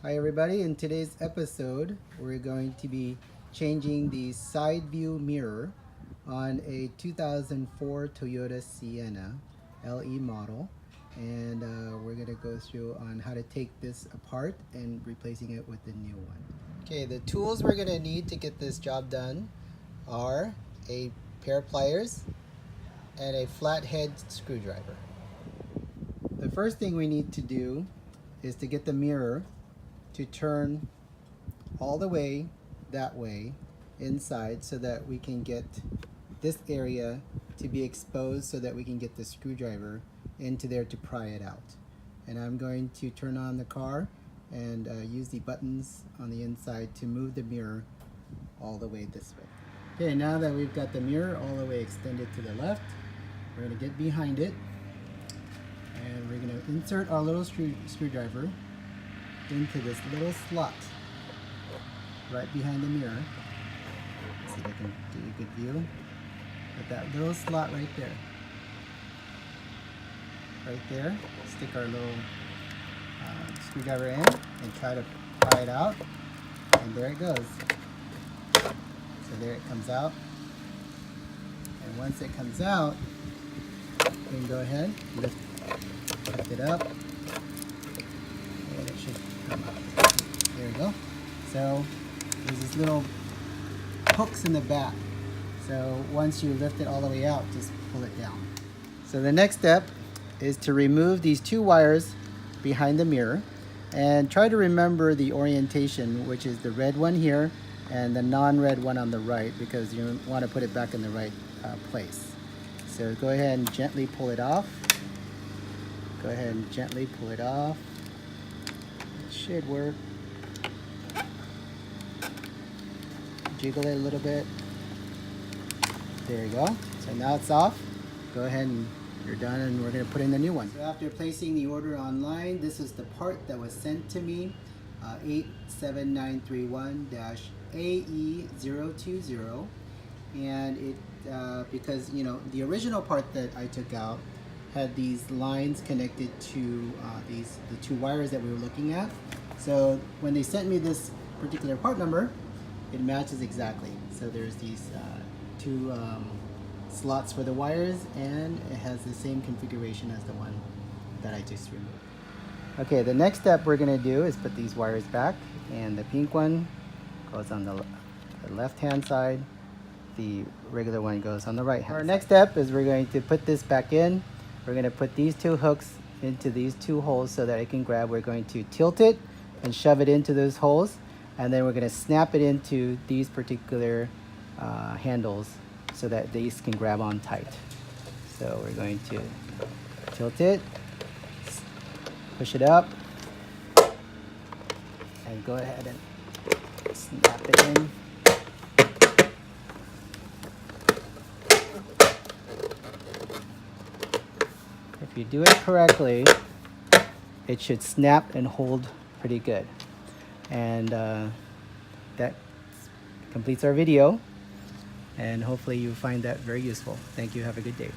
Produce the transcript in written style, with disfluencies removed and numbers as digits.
Hi everybody, in today's episode we're going to be changing the side view mirror on a 2004 Toyota Sienna LE model, and we're going to go through on how to take this apart and replacing it with the new one. Okay, the tools we're going to need to get this job done are a pair of pliers and a flathead screwdriver. The first thing we need to do is to get the mirror to turn all the way that way inside so that we can get this area to be exposed so that we can get the screwdriver into there to pry it out. And I'm going to turn on the car and use the buttons on the inside to move the mirror all the way this way. Okay, now that we've got the mirror all the way extended to the left, we're going to get behind it and we're going to insert our little screwdriver into this little slot right behind the mirror. Let's see if I can get you a good view. With that little slot right there. Right there. Stick our little screwdriver in and try to pry it out. And there it goes. So there it comes out. And once it comes out, you can go ahead, lift it up. And it should come out. There we go. So there's this little hooks in the back. So once you lift it all the way out, just pull it down. So the next step is to remove these two wires behind the mirror and try to remember the orientation, which is the red one here and the non-red one on the right, because you want to put it back in the right place. So go ahead and gently pull it off. Go ahead and gently pull it off. It should work. Jiggle it a little bit. There you go. So now it's off. Go ahead and you're done, and we're going to put in the new one. So after placing the order online, this is the part that was sent to me, 87931-AE020, and it because the original part that I took out had these lines connected to the two wires that we were looking at. So when they sent me this particular part number, it matches exactly. So there's these two slots for the wires, and it has the same configuration as the one that I just removed. Okay, the next step we're going to do is put these wires back, and the pink one goes on the left-hand side. The regular one goes on the right-hand side. Our next step is we're going to put this back in. We're going to put these two hooks into these two holes so that it can grab. We're going to tilt it and shove it into those holes, and then we're going to snap it into these particular handles so that these can grab on tight. So we're going to tilt it, push it up, and go ahead and snap it in. If you do it correctly, it should snap and hold pretty good. And that completes our video, and hopefully you find that very useful. Thank you. Have a good day.